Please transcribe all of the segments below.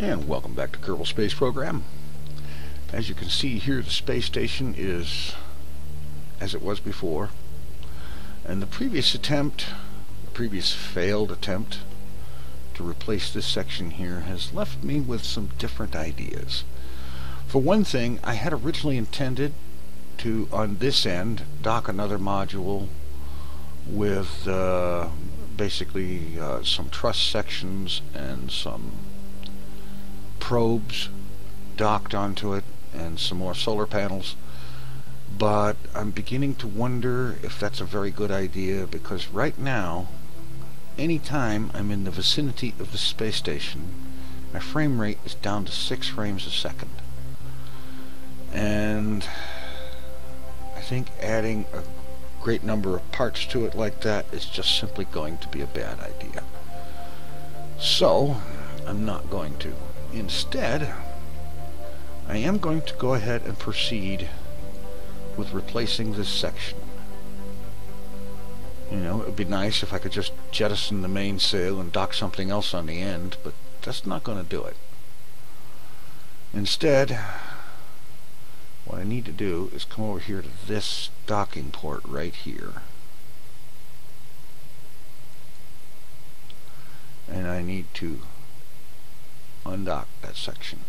And welcome back to Kerbal Space Program. As you can see here, the space station is as it was before. And the previous failed attempt to replace this section here has left me with some different ideas. For one thing, I had originally intended to, on this end, dock another module with basically some truss sections and some probes docked onto it and some more solar panels, but I'm beginning to wonder if that's a very good idea, because right now, anytime I'm in the vicinity of the space station, my frame rate is down to 6 frames a second, and I think adding a great number of parts to it like that is just simply going to be a bad idea. So I'm not going to. Instead, I am going to go ahead and proceed with replacing this section. You know, it would be nice if I could just jettison the mainsail and dock something else on the end, but that's not going to do it. Instead, what I need to do is come over here to this docking port right here. And I need to undock that section.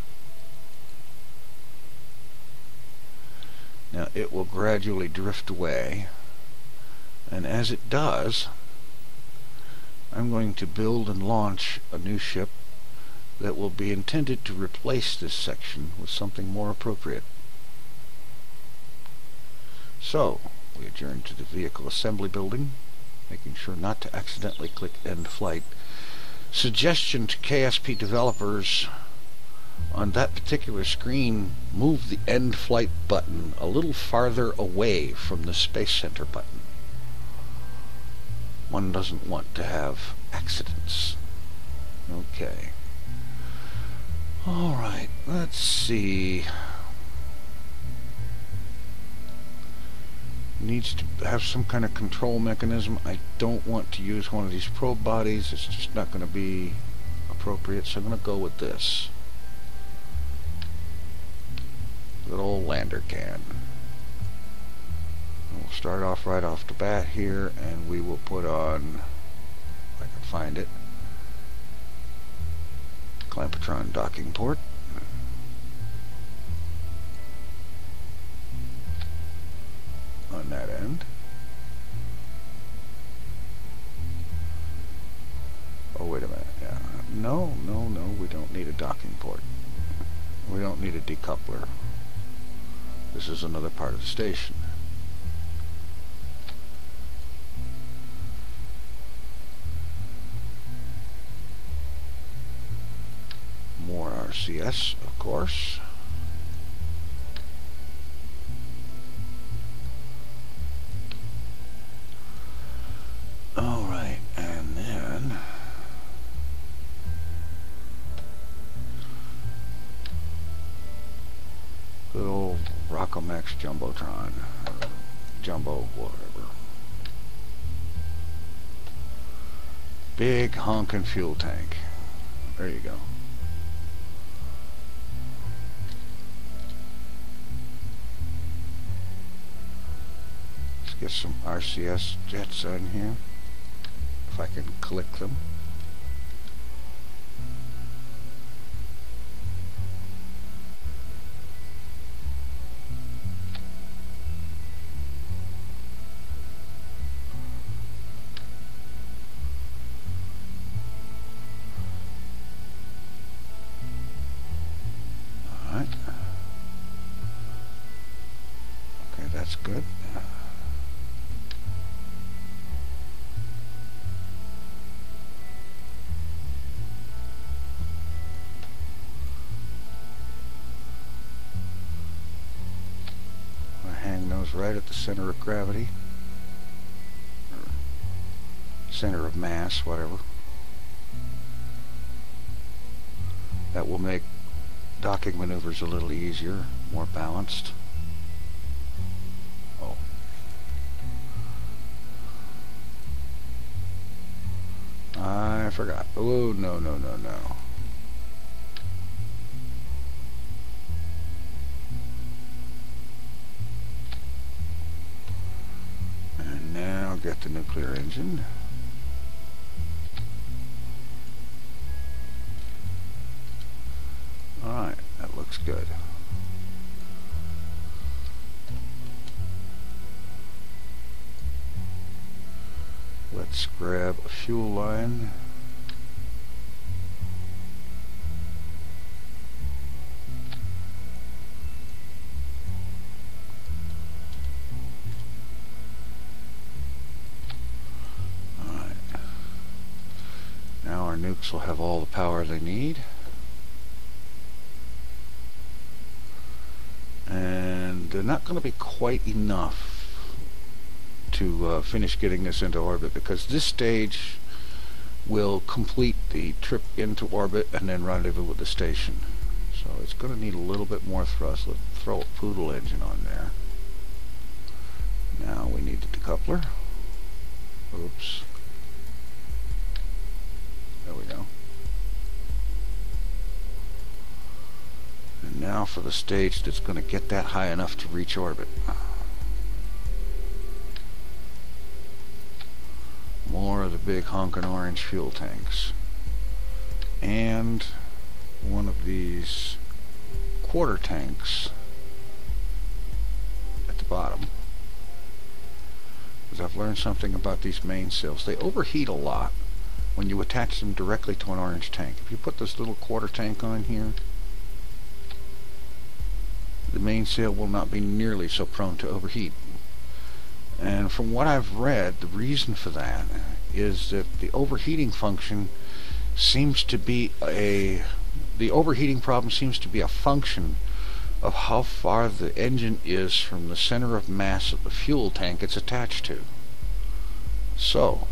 Now it will gradually drift away, and as it does, I'm going to build and launch a new ship that will be intended to replace this section with something more appropriate. So we adjourn to the vehicle assembly building, making sure not to accidentally click end flight. Suggestion to KSP developers: on that particular screen, move the end flight button a little farther away from the Space Center button. One doesn't want to have accidents. Okay. Alright, let's see. Needs to have some kind of control mechanism. I don't want to use one of these probe bodies. It's just not going to be appropriate, so I'm going to go with this little old lander can. We'll start off right off the bat here, and we will put on, if I can find it, Clampotron docking port. On that end. Oh, wait a minute. Yeah. No, we don't need a docking port. We don't need a decoupler. This is another part of the station. More RCS, of course. Alright, and then good old Rockomax Jumbotron, or Jumbo, whatever. Big honkin' fuel tank. There you go. Let's get some RCS jets on here, if I can click them. Alright. Okay, that's good. Right at the center of gravity, or center of mass, whatever. That will make docking maneuvers a little easier, more balanced. Oh. I forgot. Oh, no. forget the nuclear engine. Alright, that looks good. Let's grab a fuel line. Alright. Now our nukes will have all the power they need. And they're not going to be quite enough to finish getting this into orbit, because this stage will complete the trip into orbit and then rendezvous with the station. So it's going to need a little bit more thrust. Let's throw a poodle engine on there. Now we need the decoupler. Oops. There we go. And now for the stage that's going to get that high enough to reach orbit. More of the big honking orange fuel tanks. And one of these quarter tanks at the bottom. Because I've learned something about these mainsails. They overheat a lot when you attach them directly to an orange tank. If you put this little quarter tank on here, the mainsail will not be nearly so prone to overheat. And from what I've read, the reason for that is that the overheating function seems to be the overheating problem seems to be a function of how far the engine is from the center of mass of the fuel tank it's attached to. So,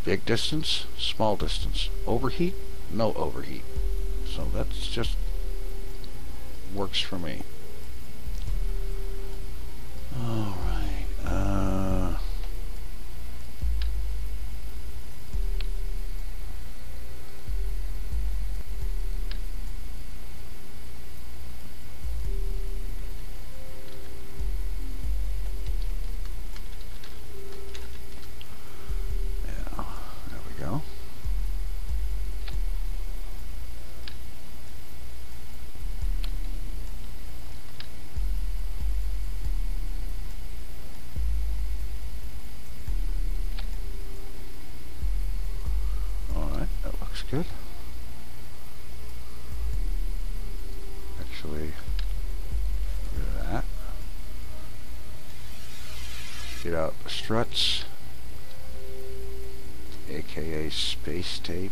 big distance, small distance. Overheat, no overheat. So that's just works for me. Alright. Yeah, there we go. Good. Actually, get rid of that. Get out the struts, aka space tape.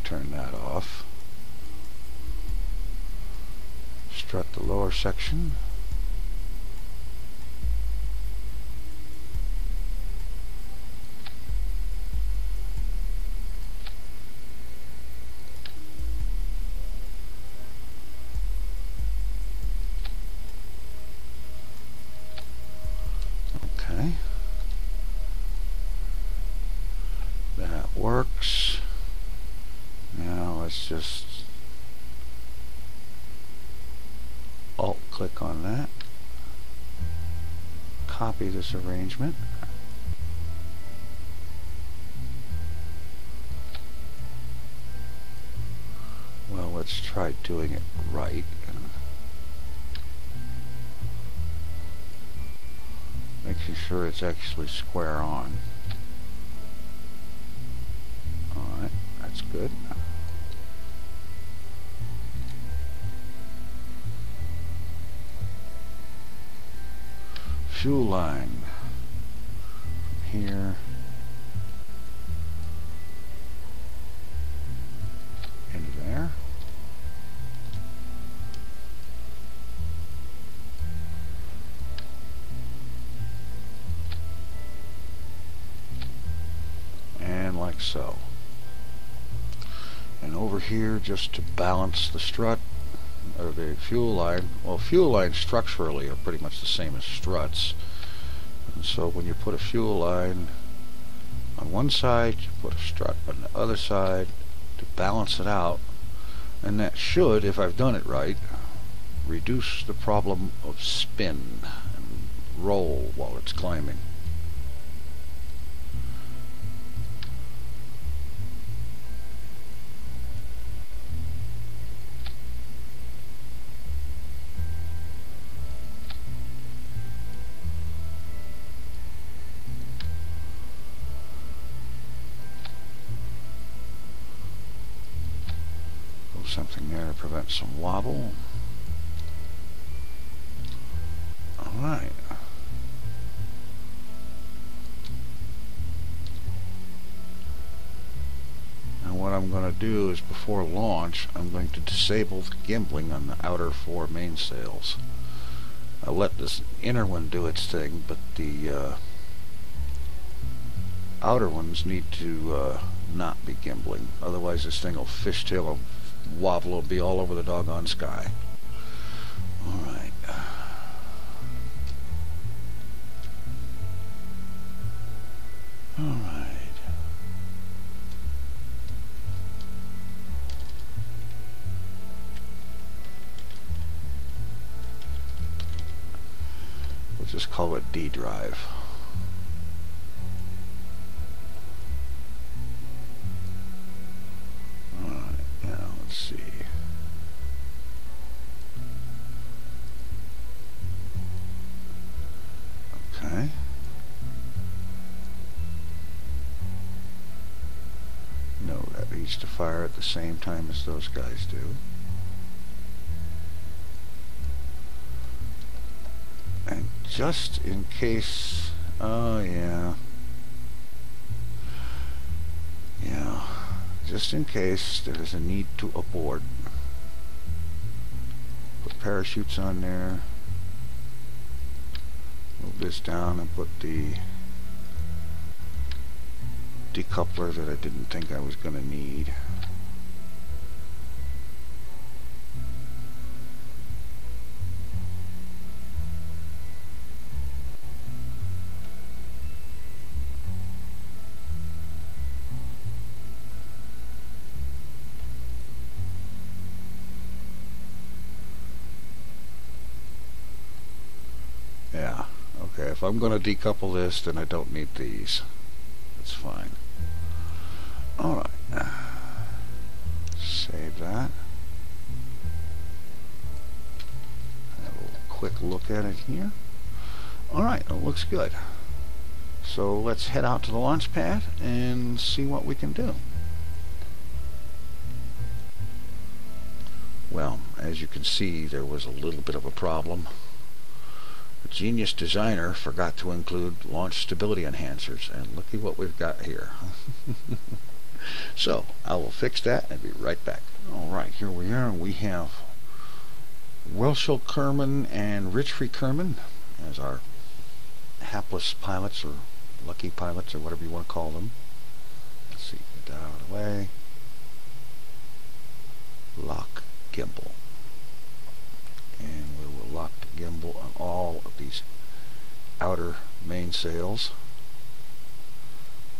Turn that off. Strut the lower section. Okay. That works. Now let's just alt-click on that, copy this arrangement, well, let's try doing it right and making sure it's actually square on. Alright, that's good. Fuel line from here into there. And like so. And over here, just to balance the strut, or the fuel line, well, fuel lines structurally are pretty much the same as struts. And so when you put a fuel line on one side, you put a strut on the other side to balance it out. And that should, if I've done it right, reduce the problem of spin and roll while it's climbing. Something there to prevent some wobble. Alright. Now what I'm going to do is, before launch, I'm going to disable the gimbling on the outer 4 mainsails. I'll let this inner one do its thing, but the outer ones need to not be gimbling. Otherwise this thing will fishtail, wobble, will be all over the doggone sky. Alright. Alright. We'll just call it D drive. Let's see. Okay. No, that needs to fire at the same time as those guys do. And just in case, oh yeah. Yeah. Just in case there is a need to abort. Put parachutes on there. Move this down and put the decoupler that I didn't think I was going to need. Yeah, okay, if I'm going to decouple this, then I don't need these. That's fine. Alright. Save that. Have a quick look at it here. Alright, it looks good. So let's head out to the launch pad and see what we can do. Well, as you can see, there was a little bit of a problem. The genius designer forgot to include launch stability enhancers, and looky what we've got here. So I will fix that and be right back. Alright, here we are. We have Welshel Kerman and Richfrey Kerman as our hapless pilots, or lucky pilots, or whatever you want to call them. Let's see, get that out of the way. Lock gimbal. And we will lock the gimbal on all of these outer mainsails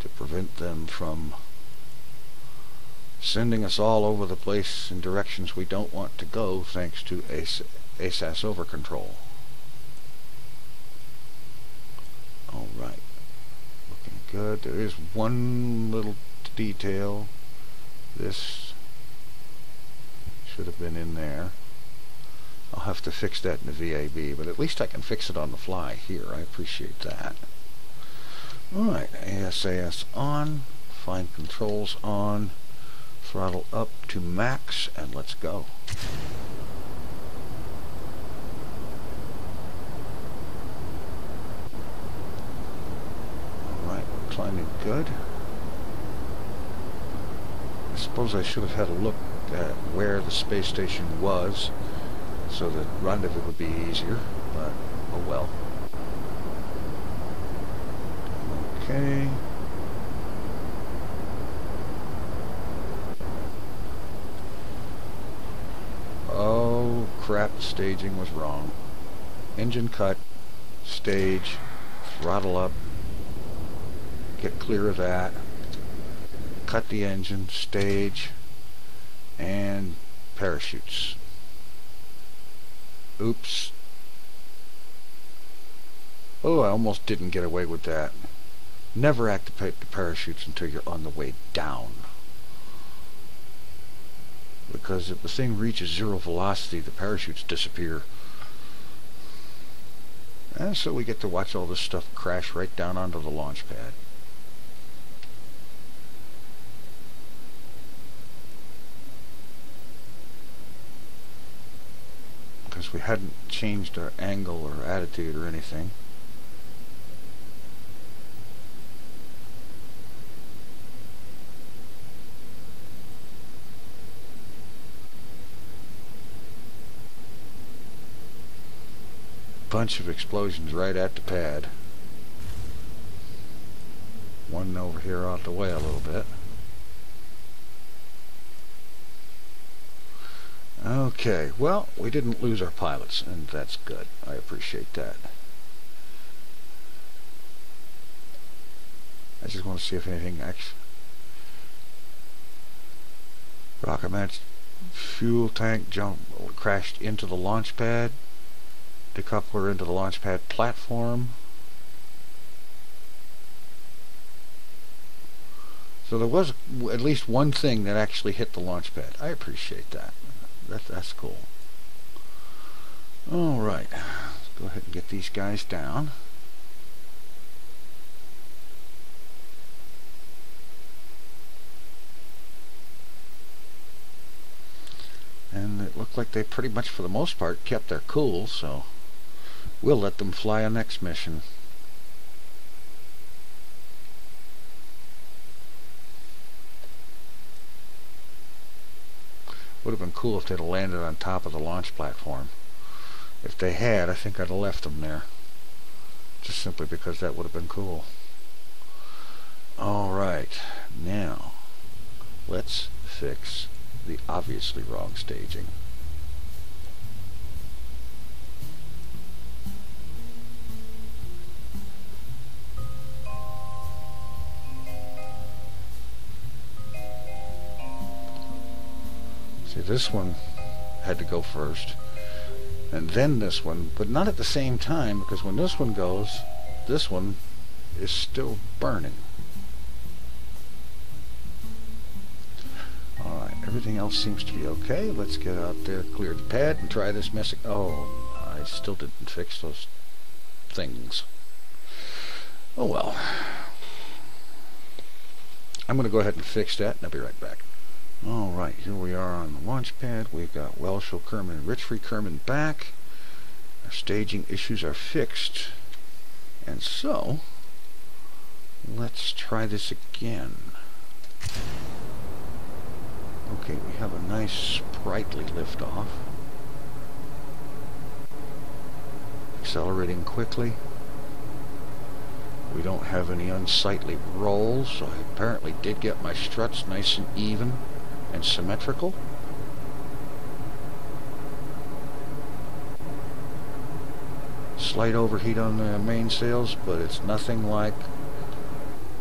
to prevent them from sending us all over the place in directions we don't want to go, thanks to ASAS over control. Alright, looking good. There is one little detail. This should have been in there. I'll have to fix that in the VAB, but at least I can fix it on the fly here. I appreciate that. Alright, ASAS on, fine controls on, throttle up to max, and let's go. Alright, we're climbing good. I suppose I should have had a look at where the space station was, so that rendezvous would be easier, but oh well. Okay. crap, the staging was wrong. Engine cut, stage, throttle up, get clear of that, cut the engine, stage, and parachutes. Oops. Oh, I almost didn't get away with that. Never activate the parachutes until you're on the way down. Because if the thing reaches zero velocity, the parachutes disappear. And so we get to watch all this stuff crash right down onto the launch pad. Because we hadn't changed our angle or attitude or anything. Bunch of explosions right at the pad. One over here out the way a little bit. Okay, well, we didn't lose our pilots, and that's good. I appreciate that. I just want to see if anything actually... Rocket match fuel tank crashed into the launch pad. Decoupler into the launch pad platform. So there was at least one thing that actually hit the launch pad. I appreciate that. That's cool. Alright, let's go ahead and get these guys down. And it looked like they pretty much, for the most part, kept their cool, so we'll let them fly a next mission. Would have been cool if they'd have landed on top of the launch platform. If they had, I think I'd have left them there. Just simply because that would have been cool. Alright, now let's fix the obviously wrong staging. See, this one had to go first, and then this one, but not at the same time, because when this one goes, this one is still burning. Alright, everything else seems to be okay. Let's get out there, clear the pad, and try this messing. Oh, I still didn't fix those things. Oh well. I'm going to go ahead and fix that, and I'll be right back. Alright, here we are on the launch pad. We've got Welshel Kerman, Richfree Kerman back. Our staging issues are fixed. And so, let's try this again. Okay, we have a nice sprightly liftoff. Accelerating quickly. We don't have any unsightly rolls, so I apparently did get my struts nice and even and symmetrical. Slight overheat on the mainsails, but it's nothing like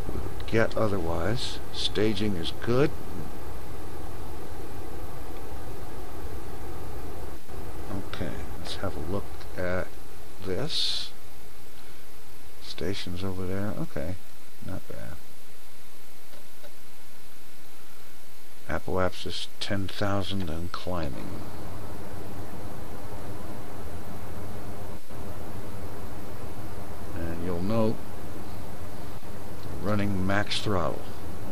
we would get otherwise. Staging is good. Okay, let's have a look at this. Station's over there. Okay, not bad. Apoapsis 10,000 and climbing. And you'll note running max throttle,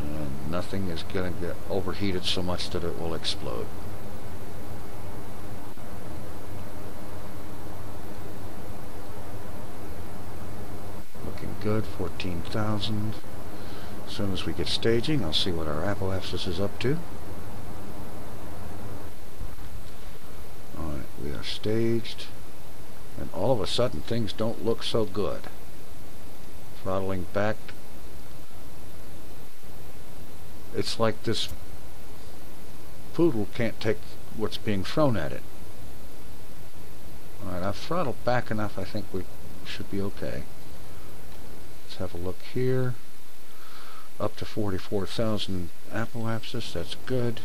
and nothing is going to get overheated so much that it will explode. Looking good, 14,000. As soon as we get staging, I'll see what our apoapsis is up to. Alright, we are staged. And all of a sudden, things don't look so good. Throttling back. It's like this poodle can't take what's being thrown at it. Alright, I've throttled back enough. I think we should be okay. Let's have a look here. Up to 44,000 apoapsis. That's good.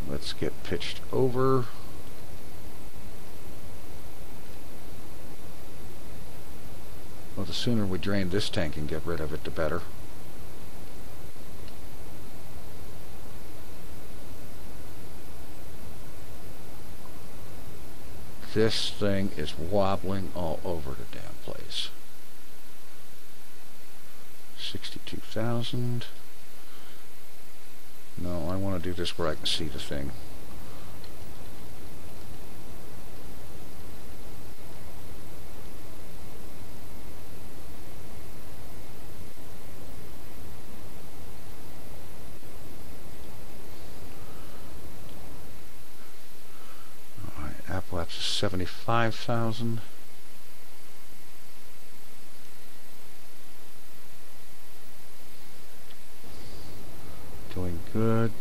Let's get pitched over. Well, the sooner we drain this tank and get rid of it, the better. This thing is wobbling all over the damn place. 62,000. No, I want to do this where I can see the thing. Alright, apoapsis 75,000. Doing good.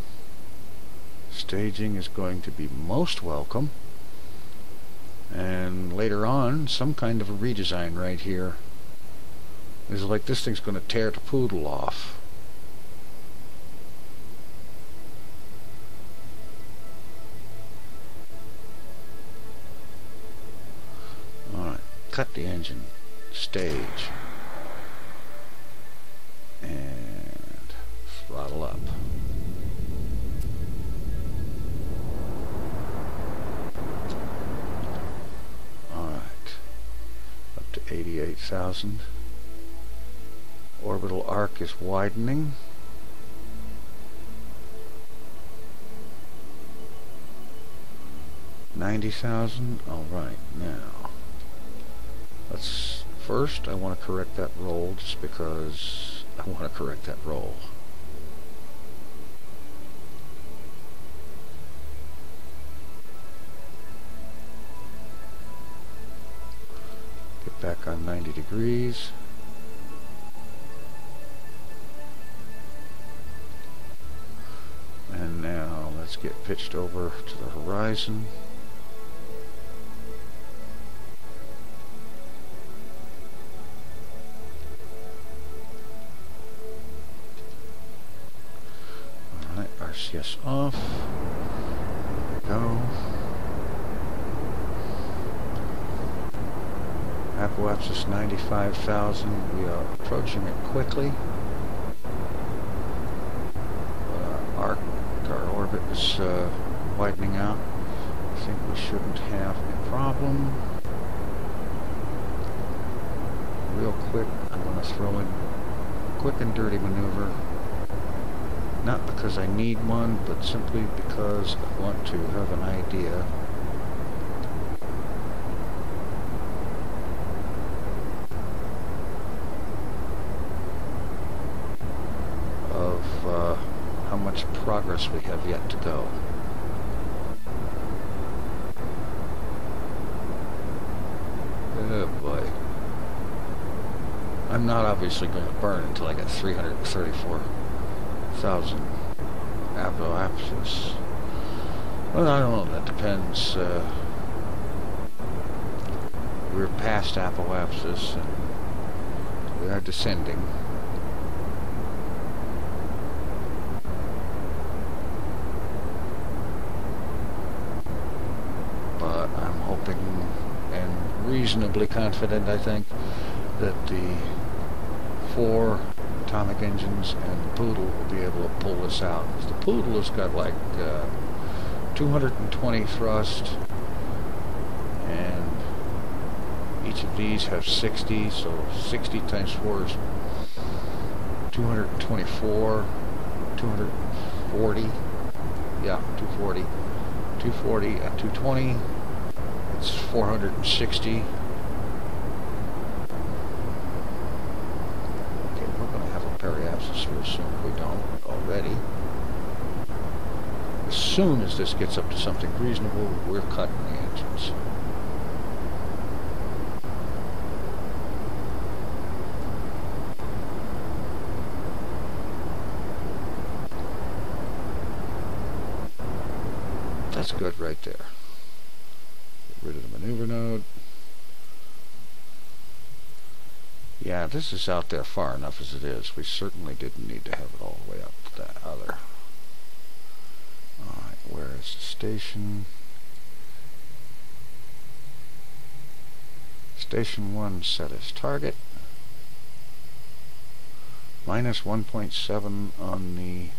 Staging is going to be most welcome. And later on, some kind of a redesign right here. It's like this thing's going to tear the poodle off. Alright, cut the engine. Stage. And throttle up. Alright. Up to 88,000. Orbital arc is widening. $90,000. Alright, now. Let's first I want to correct that roll just because I want to correct that roll. Get back on 90 degrees. And now let's get pitched over to the horizon. Alright, RCS off. There we go. Apoapsis 95,000. We are approaching it quickly. Our orbit is widening out. I think we shouldn't have a problem. Real quick, I'm going to throw in a quick and dirty maneuver. Not because I need one, but simply because I want to have an idea of how much progress we have yet to go. Oh boy. I'm not obviously going to burn until I get 334,000 apoapsis. Well, I don't know, that depends. We're past apoapsis and we are descending. Reasonably confident, I think, that the 4 atomic engines and the Poodle will be able to pull this out. The Poodle has got like 220 thrust, and each of these have 60, so 60 times 4 is 224, 240, yeah, 240, 240 and 220. It's 460. Okay, we're going to have a periapsis here soon if we don't already. As soon as this gets up to something reasonable, we're cutting the engines. That's good right there. rid of the maneuver node. Yeah, this is out there far enough as it is. We certainly didn't need to have it all the way up to that other. Alright, where is the station? Station 1 set as target. Minus 1.7 on the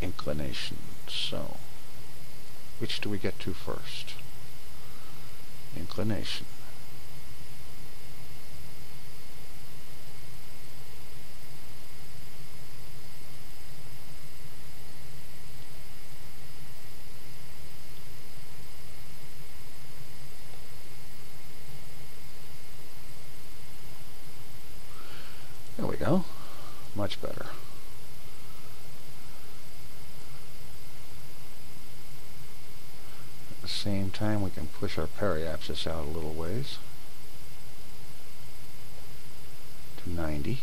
inclination. So, which do we get to first? Inclination. There we go. Much better. At the same time, we can push our periapsis out a little ways to 90.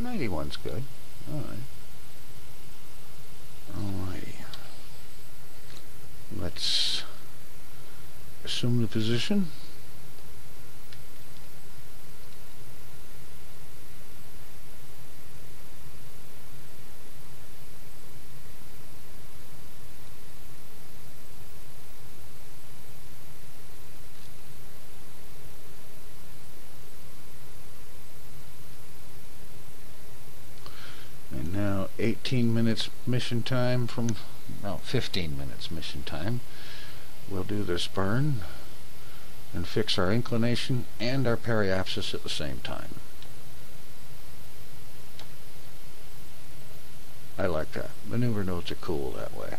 91's good. Alright. Alrighty. Let's assume the position. And now 18 minutes mission time from, well, 15 minutes mission time. We'll do this burn and fix our inclination and our periapsis at the same time. I like that. Maneuver nodes are cool that way.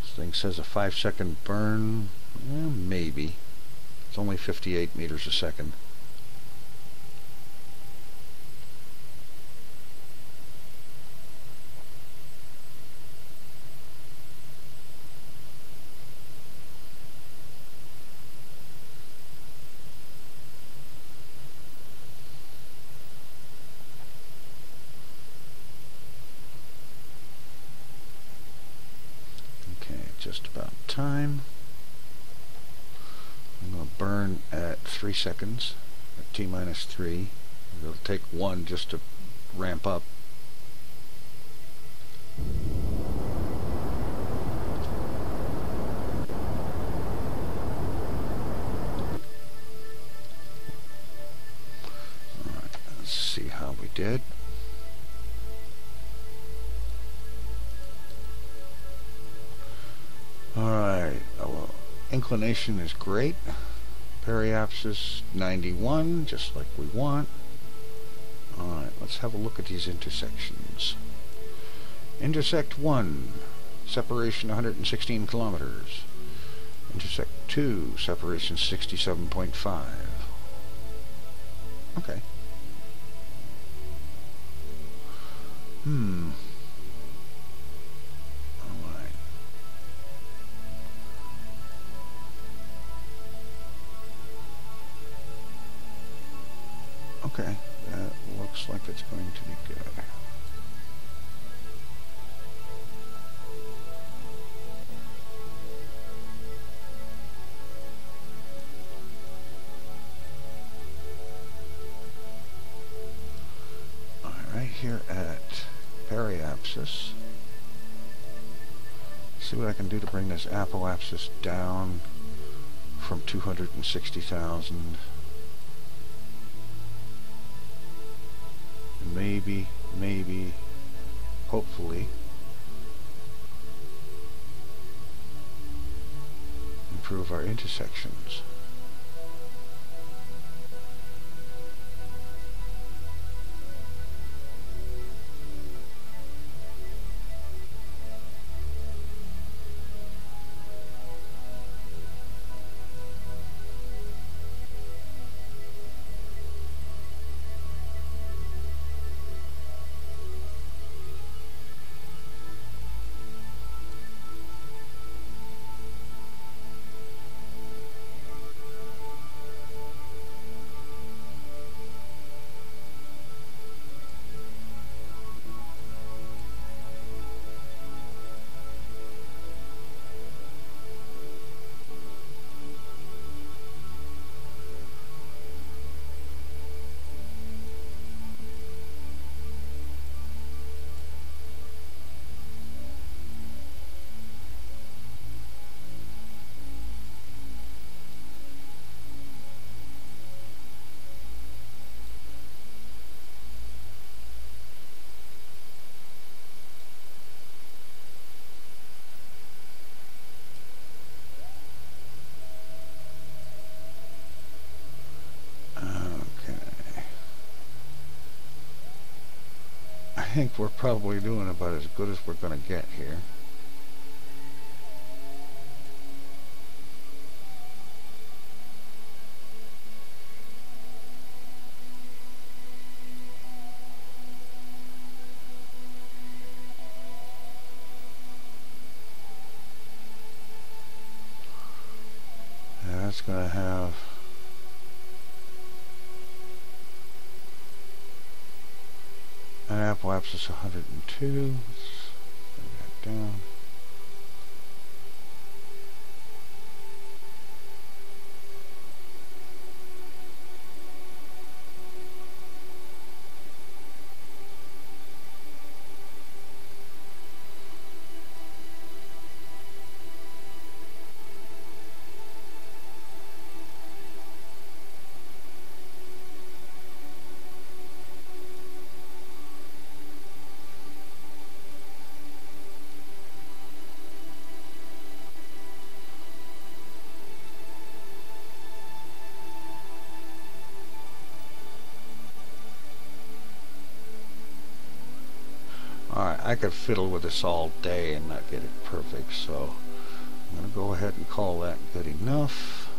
This thing says a 5-second burn. Maybe. It's only 58 meters a second. Just about time. I'm going to burn at 3 seconds, at T minus 3. It'll take 1 just to ramp up. Alright, let's see how we did. Alright, well, inclination is great. Periapsis 91, just like we want. Alright, let's have a look at these intersections. Intersect 1, separation 116 kilometers. Intersect 2, separation 67.5. Okay. Okay, that looks like it's going to be good. Alright, right here at periapsis. See what I can do to bring this apoapsis down from 260,000. Maybe, hopefully, improve our intersections. think we're probably doing about as good as we're going to get here. That's going to have an apoapsis 102. Let's bring that down. Alright, I could fiddle with this all day and not get it perfect, so I'm going to go ahead and call that good enough.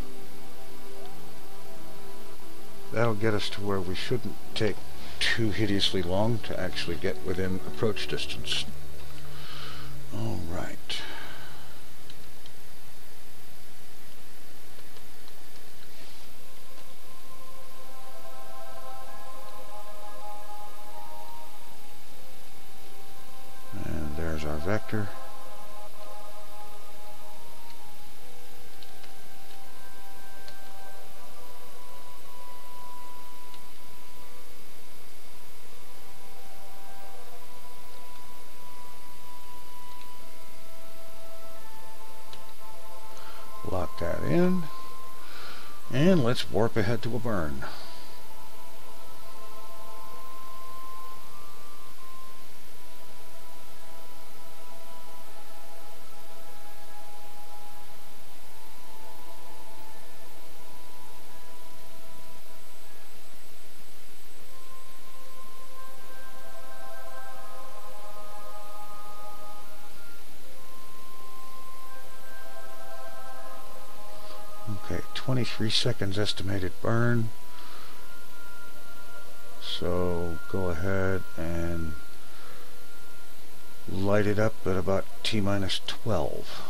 That'll get us to where we shouldn't take too hideously long to actually get within approach distance. Alright. There's our vector. Lock that in, and let's warp ahead to a burn. Okay, 23 seconds estimated burn. So go ahead and light it up at about T-minus 12.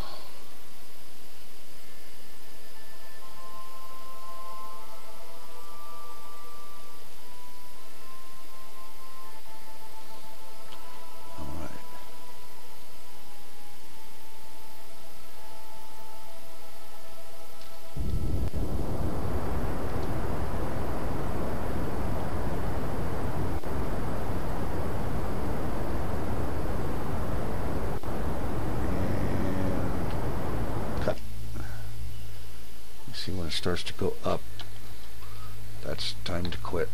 See, when it starts to go up, that's time to quit.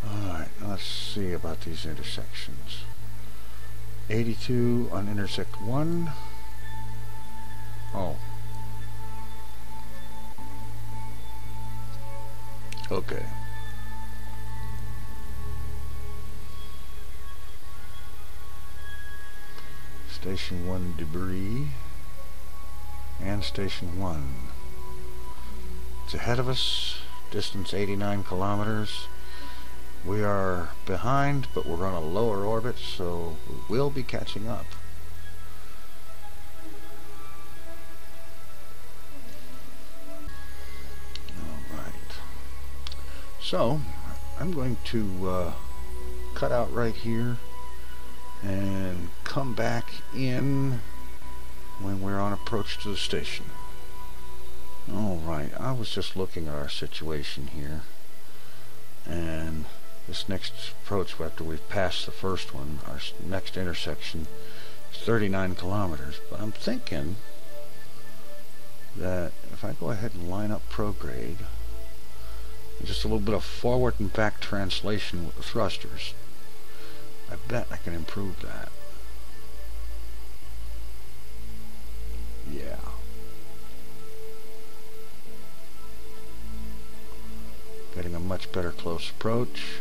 Alright, let's see about these intersections. 82 on intersect 1. Oh. Okay. Station 1 debris and Station 1. It's ahead of us, distance 89 kilometers. We are behind, but we're on a lower orbit, so we will be catching up. Alright. So, I'm going to cut out right here and come back in when we're on approach to the station. Alright, I was just looking at our situation here, and this next approach, after we've passed the first one, our next intersection is 39 kilometers, but I'm thinking that if I go ahead and line up prograde, and just a little bit of forward and back translation with the thrusters, I bet I can improve that. Yeah. Getting a much better close approach.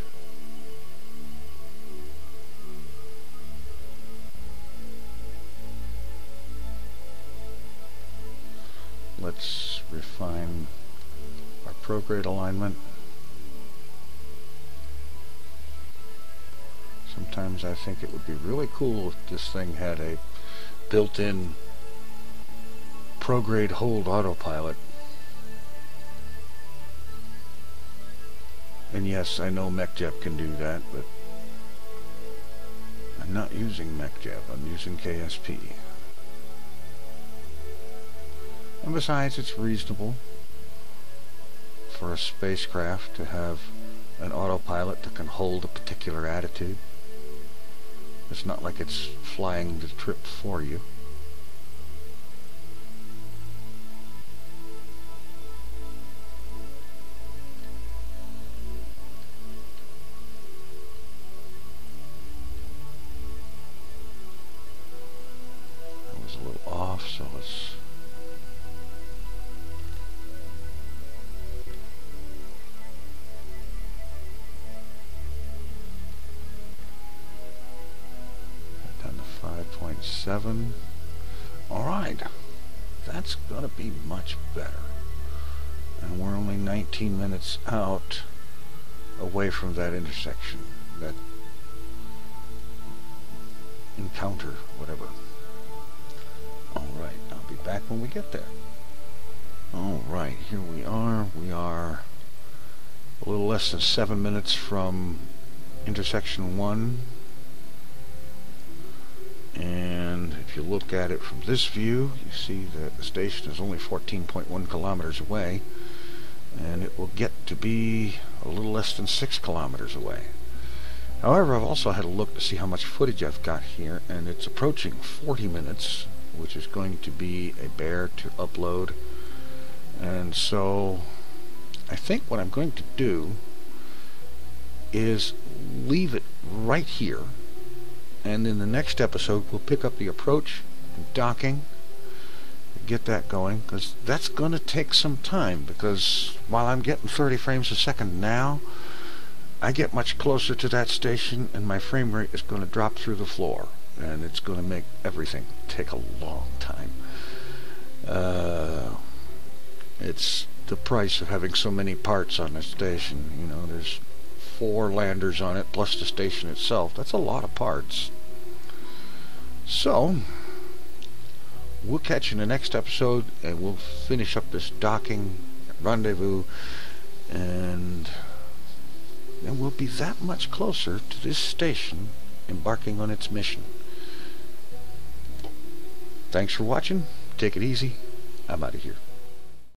Let's refine our prograde alignment. Sometimes I think it would be really cool if this thing had a built-in prograde hold autopilot. And yes, I know MechJeb can do that, but I'm not using MechJeb, I'm using KSP. And besides, it's reasonable for a spacecraft to have an autopilot that can hold a particular attitude. It's not like it's flying the trip for you. That was a little off, so let's down to 5.7. Alright, that's gonna be much better. And we're only 19 minutes out away from that intersection, that encounter, whatever. Alright, I'll be back when we get there. Alright, here we are. We are a little less than 7 minutes from intersection 1. And if you look at it from this view, you see that the station is only 14.1 kilometers away, and it will get to be a little less than 6 kilometers away. However, I've also had a look to see how much footage I've got here, and it's approaching 40 minutes, which is going to be a bear to upload. And so I think what I'm going to do is leave it right here, and in the next episode we'll pick up the approach and docking, get that going, because that's going to take some time, because while I'm getting 30 frames a second now, I get much closer to that station and my frame rate is going to drop through the floor, and it's going to make everything take a long time. It's the price of having so many parts on the station. You know, there's 4 landers on it plus the station itself. That's a lot of parts. So we'll catch you in the next episode, and we'll finish up this docking rendezvous, and then we'll be that much closer to this station embarking on its mission. Thanks for watching. Take it easy. I'm out of here.